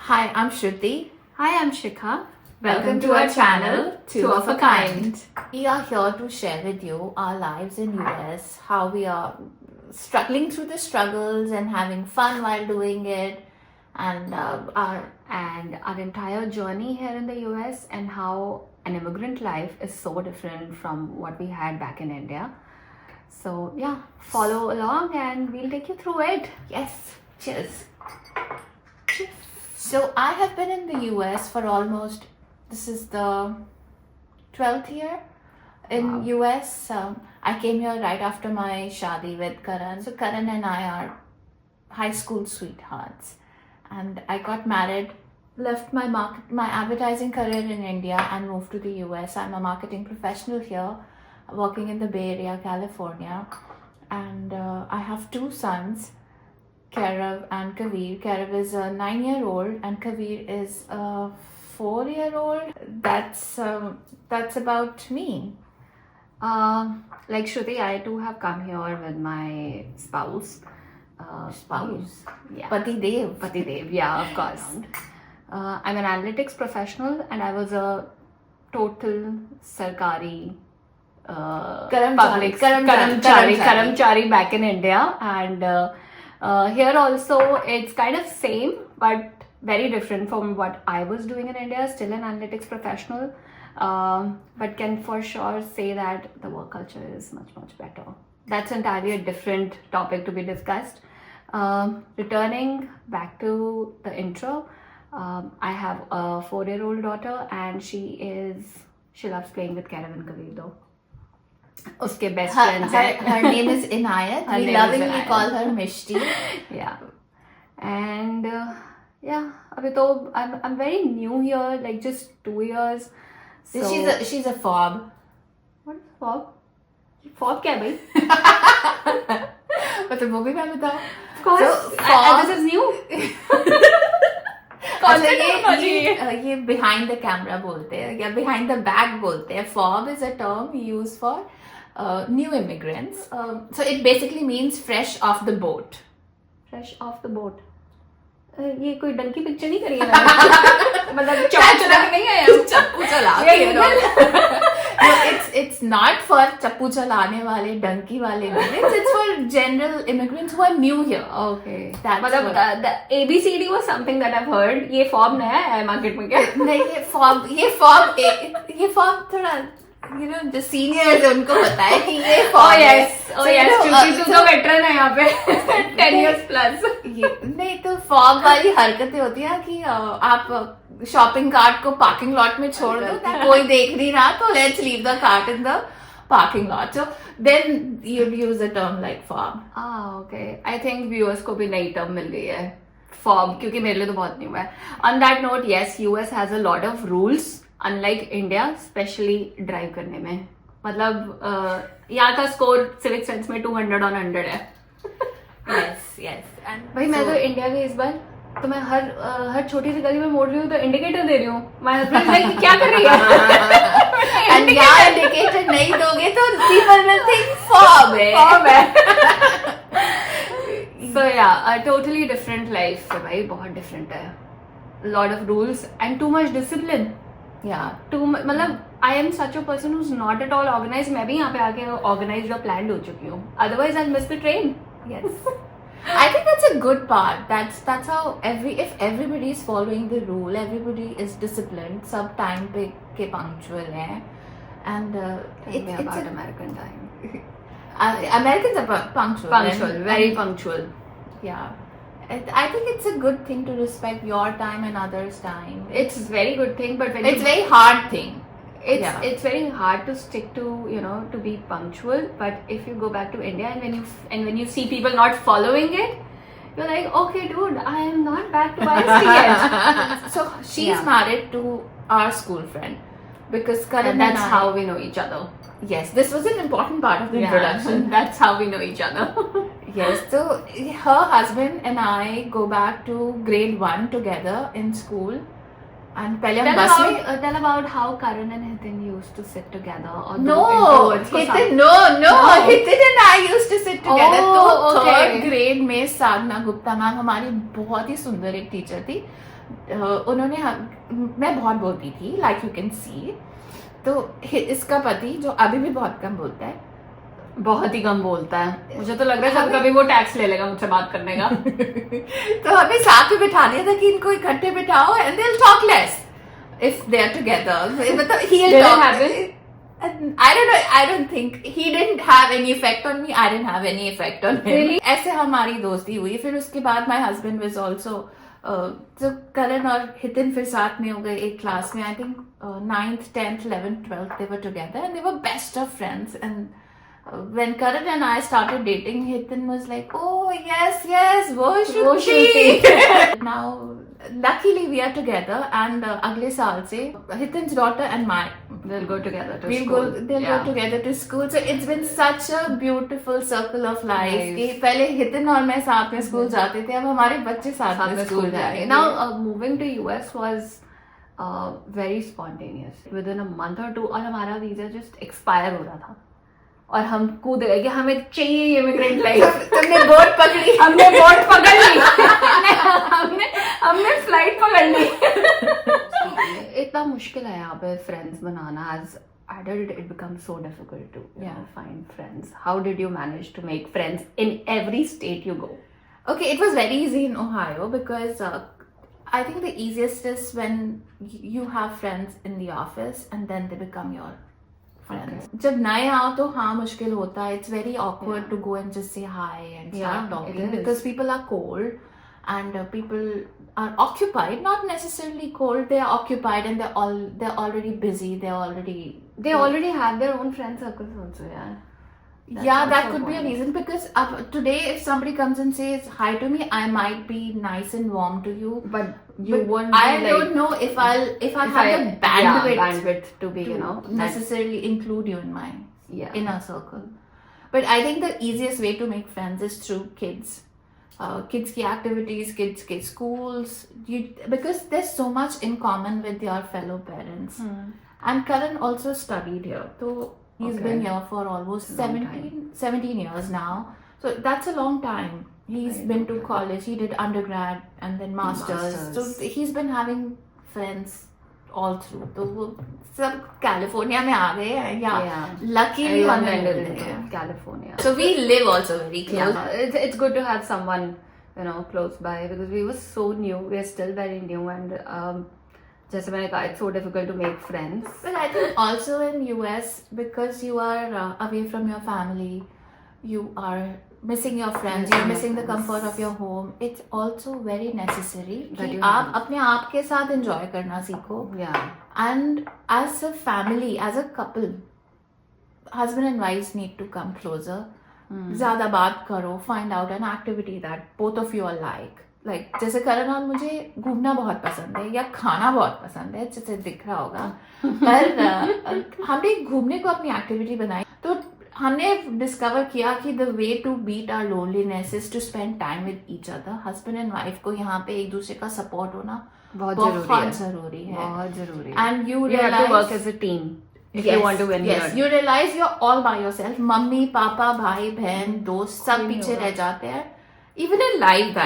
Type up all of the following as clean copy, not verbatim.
Hi, I'm Shruti. Hi, I'm Shikha. Welcome to our channel, Two of a Kind. We are here to share with you our lives in US, how we are struggling through the struggles and having fun while doing it, and our Our entire journey here in the US and how an immigrant life is so different from what we had back in India. So, yeah, follow along and we'll take you through it. yes, cheers. So I have been in the US for almost, this is the 12th year in Wow. US. I came here right after my shadi with Karan. So Karan and I are high school sweethearts. And I got married, left my advertising career in India and moved to the US. I'm a marketing professional here, working in the Bay Area, California. And I have two sons, Kairav and Kavir. Kairav is a 9-year-old and Kavir is a 4-year-old. That's about me. Like Shruti, I too have come here with my spouse. Spouse. Yeah. Pati Dev. Patidev, yeah, of course. I'm an analytics professional and I was a total Sarkari Karamchari back in India, and here also it's kind of same but very different from what I was doing in India. Still an analytics professional, but can for sure say that the work culture is much better. That's entirely a different topic to be discussed. Returning back to the intro, I have a 4-year-old daughter and she loves playing with Karan and Kavir though. उसके best friends हैं. Her name is Inayat. Her We name is lovingly Inayat. call her Mishti. Yeah, and yeah, अभी तो I'm very new here, like just 2 years. So She's a fob. what is fob? Fob क्या है भाई? मतलब वो भी मैं बताऊँ. Of course, So, fob- this is new. अच्छा, ये behind the camera बोलते हैं या behind the back बोलते हैं. Fob is a term used for new immigrants. So it basically means fresh off the boat. Fresh off the boat. ये कोई Dunki picture नहीं करी है मैंने. मतलब चप्पू चला के नहीं आया. चप्पू चला Yeah, के, you no. No, it's not for चप्पू चलाने वाले डंकी वाले immigrants. It's for general immigrants who are new here. Okay. That's मतलब what- the ABCD was something that I've heard. ये फॉर्म नया है मार्केट में क्या? नहीं, ये फॉर्म थोड़ा जो सीनियर्स है उनको पता है कि ये Oh form yes, oh yes. क्योंकि तू so- तो वेटरन है यहाँ पे. 10 years plus. नहीं तो फॉर्म वाली हरकतें होती है कि आप शॉपिंग कार्ट को पार्किंग लॉट में छोड़ दो, कोई देख नहीं रहा तो let's leave the cart in the parking lot. So then you use a term like form. Okay. I think viewers को भी नई टर्म मिल गई है. फॉर्म, क्योंकि मेरे लिए तो बहुत न्यू है. On that note, yes, US has a lot of rules, unlike India, especially drive करने में. मतलब यहाँ का स्कोर सिविक सेंस में 200 on 100 है. यस भाई मैं तो इंडिया गई इस बार, तो मैं हर छोटी सी गली में मोड़ रही हूँ तो इंडिकेटर दे रही हूँ. माय हस्बैंड लाइक क्या कर रही है? एंड यहाँ इंडिकेटर नहीं दोगे तो पीपल विल थिंक फॉर्म है. So yeah, a totally different life है भाई, बहुत different है. Lot of rules and too much discipline. या मतलब I am such a person who's not at all organized. मैं भी यहाँ पे आके organized और planned हो चुकी हूँ. Otherwise I'll miss the train. Yes. I think that's a good part. That's how if everybody is following the rule, everybody is disciplined, सब time पे के punctual हैं, and Tell me about American time. Americans are punctual. Punctual, very punctual. Yeah. I think it's a good thing to respect your time and others' time. It's a very good thing, but when It's very hard thing. it's very hard to stick to, to be punctual. But if you go back to India and when you see people not following it, you're like, okay, dude, I am not back to IST yet. So she's Yeah. married to our school friend because Karan And that's I- how we know each other. Yes, this was an important part of the introduction. That's how we know each other. Yes, so her husband and I go back to grade 1 together in school. And पहले हम बस में Tell about how Karan and Hitin used to sit together. Or No, Hitin, no, No. Hitin and I used to sit together. Oh, तो okay. Third grade में साधना Gupta ma'am हमारी बहुत ही सुंदर एक टीचर थी. उन्होंने मैं बहुत बोलती थी, लाइक यू कैन सी. तो इसका पति जो अभी भी बहुत कम बोलता है, बहुत ही कम बोलता है. मुझे तो लग रहा है कभी वो टैक्स ले लेगा मुझसे बात करने का. तो हमें साथ में बिठा दिया था कि इनको इकट्ठे बिठाओ and they will talk less if they are together. मतलब he'll Did it talk. happen? I don't know. I don't think he didn't have any effect on me. I didn't have any effect on him. Really? ऐसे हमारी दोस्ती हुई. फिर उसके बाद my husband was also तो करण और हितिन फिर साथ में हो गए एक क्लास में. I think 9th, 10th, 11th, 12th they were together and they were best of friends. And when Karan and I started dating, Hitin was like, "Oh yes, wo Shruti." Now, luckily we are together, and अगले साल से Hitin's daughter and They'll go together to we'll school. They'll go together to school. So it's been such a beautiful circle of life. Nice. कि पहले हितिन और मैं साथ में school जाते थे, अब हमारे बच्चे साथ में स्कूल जाएंगे. Now, moving to US was very spontaneous. Within a month or two, और हमारा वीजा just expire हो रहा था. और हम कूद गए कि हमें चाहिए इमिग्रेंट लाइफ. तुमने बोट पकड़ी. हमने बोट पकड़ ली. हमने फ्लाइट पकड़ ली. इतना मुश्किल है यहाँ पे फ्रेंड्स बनाना. As adult it becomes so difficult to find friends. How did you manage to make friends in every state you go? Okay, it was very easy in Ohio because I think the easiest is when you have friends in the office and then they become your friends. जब नए आओ तो हाँ मुश्किल होता है. It's very awkward to go and just say hi and start talking because people are cold and people are occupied. Not necessarily cold. They are occupied and they're already busy. They already have their own friend circles also. That could be a reason because today if somebody comes and says hi to me, I might be nice and warm to you, but you won't. I don't know if I have the bandwidth to be necessarily include you in my inner circle. But I think the easiest way to make friends is through kids. Kids ki activities, kids ki schools, because there's so much in common with your fellow parents. And Karan also studied here, so he's been here for almost 17 years now. So that's a long time. He's been to college, he did undergrad and then masters. So he's been having friends all through. तो वो सब California में आ गए हैं या luckily California. So we live also very close. It's good to have someone close by because we were so new. We are still very new and जैसे मैंने कहा it's so difficult to make friends. But I think also in US because you are away from your family, you are missing your friends, you're missing the comfort of your home. It's also very necessary कि आप अपने आप के साथ enjoy करना सीखो. And as a family, as a couple, husband and wives need to come closer. ज़्यादा बात करो, find out an activity that both of you are like. Like जैसे करण और मुझे घूमना बहुत पसंद है या खाना बहुत पसंद है, जैसे दिख रहा होगा. पर हमने घूमने को अपनी एक्टिविटी बनाई तो हमने डिस्कवर किया कि the way to beat our loneliness is to spend time with each other. Husband and wife को यहाँ पे एक दूसरे का सपोर्ट होना बहुत जरूरी है. And you have to work as a team if you want to win. You realize you're all by yourself. Mummy papa भाई बहन दोस्त सब पीछे रह जाते हैं. Even in life,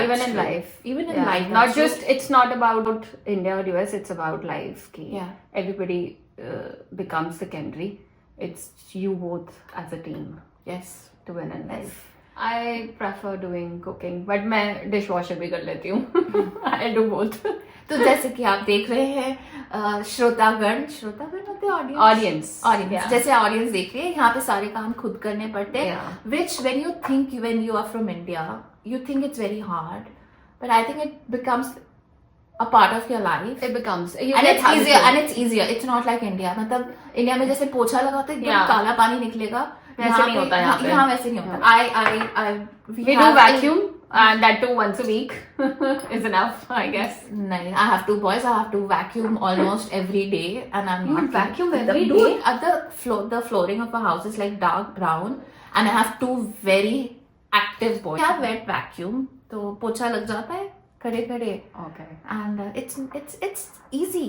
Not just, it's not about India or US, it's about life. Everybody becomes secondary. It's you both as a team. Yes. To win in life. I prefer doing cooking, but मैं dishwasher भी कर लेती हूँ. I do both. तो जैसे कि आप देख रहे हैं श्रोतागण होते हैं ऑडियंस जैसे ऑडियंस देख रहे हैं, यहाँ पे सारे काम खुद करने पड़ते हैं. Which when you are from India, you think it's very hard, but I think it becomes a part of your life. It becomes and it's easier. It's not like India. मतलब इंडिया में जैसे पोछा लगाते एकदम काला पानी निकलेगा, वैसे नहीं होता यहाँ वैसे नहीं होता. We do vacuum and that too once a week is enough, I guess. नहीं, I have 2 boys. I have to vacuum almost every day, and I'm not vacuum every day. The flooring of a house is like dark brown, and I have 2 very active boys. I have wet vacuum, तो पोछा लग जाता है खड़े. Okay. And it's easy,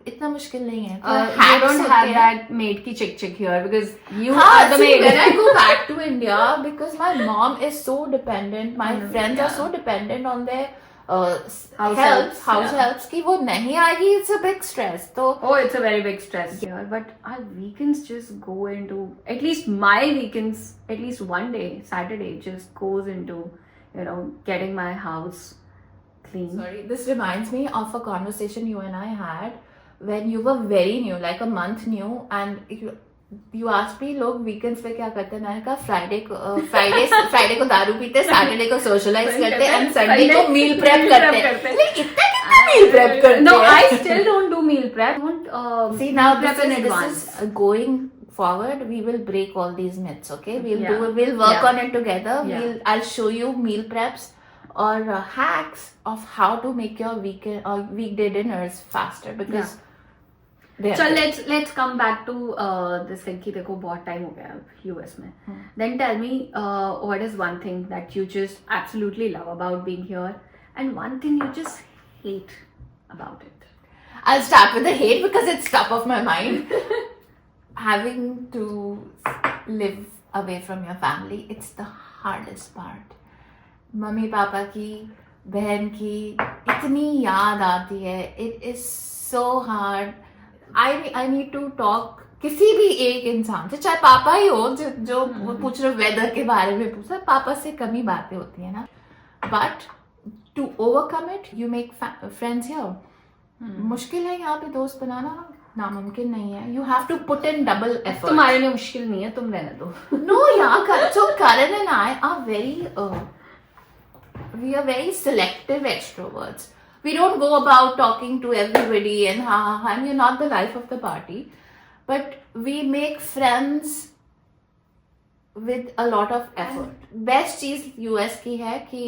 इतना मुश्किल नहीं है. You don't have that maid की chick here because you are the maid. When I go back to India, because my mom is so dependent, my friends are so dependent on their house helps की वो नहीं आएगी, it's a big stress. तो Oh, it's a very big stress here. But our weekends just go into, at least my weekends, at least one day, Saturday, just goes into, getting my house clean. Sorry, this reminds me of a conversation you and I had when you were very new, like a month new, and you asked me लोग weekends पे क्या करते हैं. मैंने कहा Friday को दारू पीते, सैटरडे को सोशलाइज करते एंड संडे को मील प्रेप करते हैं. इतना कितना मील प्रेप करते हैं? No, I still don't do meal prep. I don't See, now prep in advance. this is going forward. We will break all these myths. Okay, we'll Yeah. work on it together. Yeah. I'll show you meal preps or hacks of how to make your weekend or weekday dinners faster because. So let's come back to this thing कि देखो बहुत time हो गया US में. Then tell me what is one thing that you just absolutely love about being here and one thing you just hate about it. I'll start with the hate because it's top of my mind. Having to live away from your family, it's the hardest part. Mummy papa की, बहन की इतनी याद आती है. It is so hard. I need to talk किसी भी एक इंसान से, चाहे पापा ही हो जो पूछ रहे वेदर के बारे में पूछ रहे, पापा से कम ही बातें होती है ना. But to overcome it you make friends here. मुश्किल है यहाँ पे दोस्त बनाना, नामुमकिन नहीं है. You have to put in double effort. तुम्हारे लिए मुश्किल नहीं है, तुम रहने दो. No, yeah. So Karan and I are we are very selective extroverts. We don't go about talking to everybody and and we're not the life of the party. But we make friends with a lot of effort. Best चीज US की है कि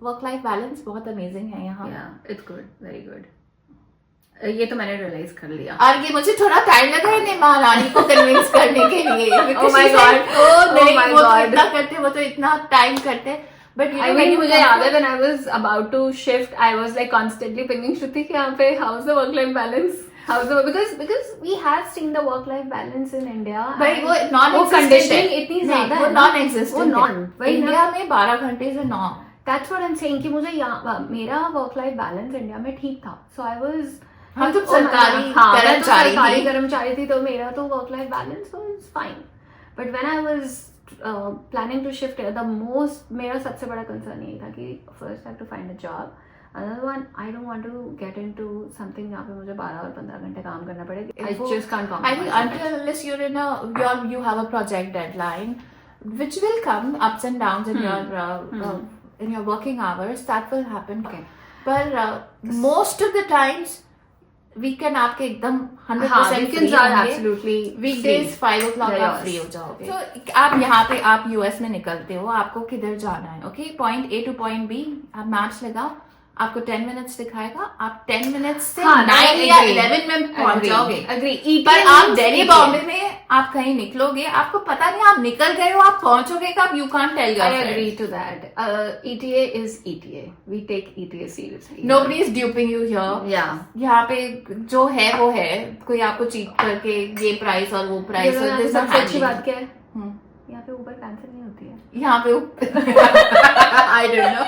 work life balance बहुत amazing है यहाँ. Yeah, it's good, very good. ये तो मैंने रियलाइज कर लिया. और ये मुझे थोड़ा टाइम लगा है महारानी को कन्विंस करने के लिए. Oh my God. नहीं, वो तो इतना करते, वो तो इतना टाइम करते. But I mean, मुझे याद है when I was about to shift, I was like constantly pinging Shruti कि यहाँ पे how's the work life balance? Because we have seen the work life balance in India. भाई वो non-existent conditioning इतनी ज्यादा है. वो non-existent है. इंडिया में 12 घंटे से 9. That's what I'm saying कि मुझे यहाँ मेरा work life balance इंडिया में ठीक था. So I was हम तो सरकारी कर्मचारी थी, तो मेरा तो work life balance was fine. But when I was planning to shift मेरा सबसे बड़ा कंसर्न यही था कि first have to find a job. Another one, I don't want to get into something जहाँ पे मुझे 12 और 15 घंटे काम करना पड़ेगा. I just can't compromise. I think until unless you have a project deadline which will come ups and downs in your working hours, that will happen. Okay. But most of the times weekend आपके एकदम 100% weekends are absolutely weekdays 5 o'clock आप free हो जाओगे. तो आप यहाँ पे आप यूएस में निकलते हो, आपको किधर जाना है. Okay, point A to point B, आप मैप्स लगा, आपको 10 मिनट्स दिखाएगा, आप 10 मिनट्स से 9 या 11 में पहुंच जाओगे. पर आप दिल्ली बॉम्बे में आप कहीं निकलोगे, आपको पता नहीं आप निकल गए हो, आप पहुंचोगे कब, you can't tell. I agree to that. ETA is ETA. We take ETA seriously. Nobody is duping you here. Yeah. यहाँ पे जो है वो है, कोई आपको चीट करके ये प्राइस और वो प्राइस. सबसे अच्छी बात क्या है, यहाँ पे ऊबर कैंसिल नहीं होती है. यहाँ पे I don't know.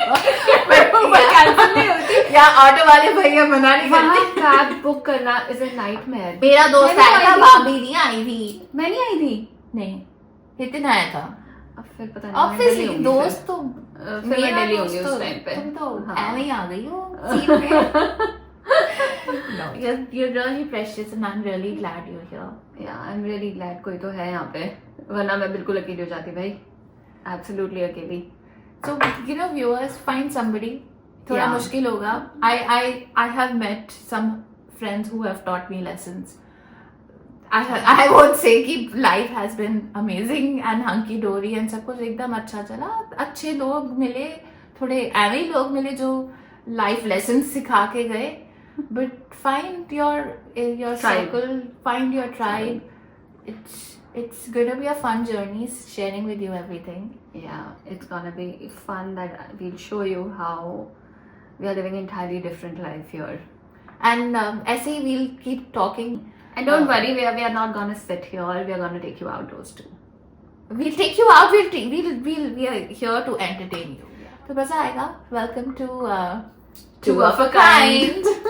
Uber cancel नहीं होती. यहाँ ऑटो वाले भैया मना नहीं करते. कैब बुक करना इज अ नाइटमेयर. मेरा दोस्त आया था, भाभी नहीं आई थी. मैं नहीं आई थी. नहीं, नितिन आया था. अब फिर पता नहीं. ऑब्वियसली दोस्त तो फिर मैं दिल्ली होंगी उस टाइम पे. तुम तो ऐਵੇਂ ही आ गई हो सीट पे. No, you're really precious and I'm really glad you're here. Yeah, I'm really glad कोई तो है यहाँ पे, वरना मैं बिल्कुल अकेली हो जाती भाई. Absolutely अकेली. So viewers, find somebody. थोड़ा मुश्किल होगा. I have met some friends who have taught me lessons. I won't say कि life has been amazing and hunky dory and सब कुछ एकदम अच्छा चला. अच्छे लोग मिले, थोड़े ऐवे ही लोग मिले जो life lessons सिखा के गए. But find your circle, find your tribe. It's gonna be a fun journey sharing with you everything. Yeah, it's gonna be fun that we'll show you how we are living entirely different life here. And ऐसे ही we'll keep talking. And don't worry, we are not gonna sit here. We are gonna take you outdoors too. We'll take you out. We are here to entertain you. तो मजा आएगा. Welcome to Two of a kind.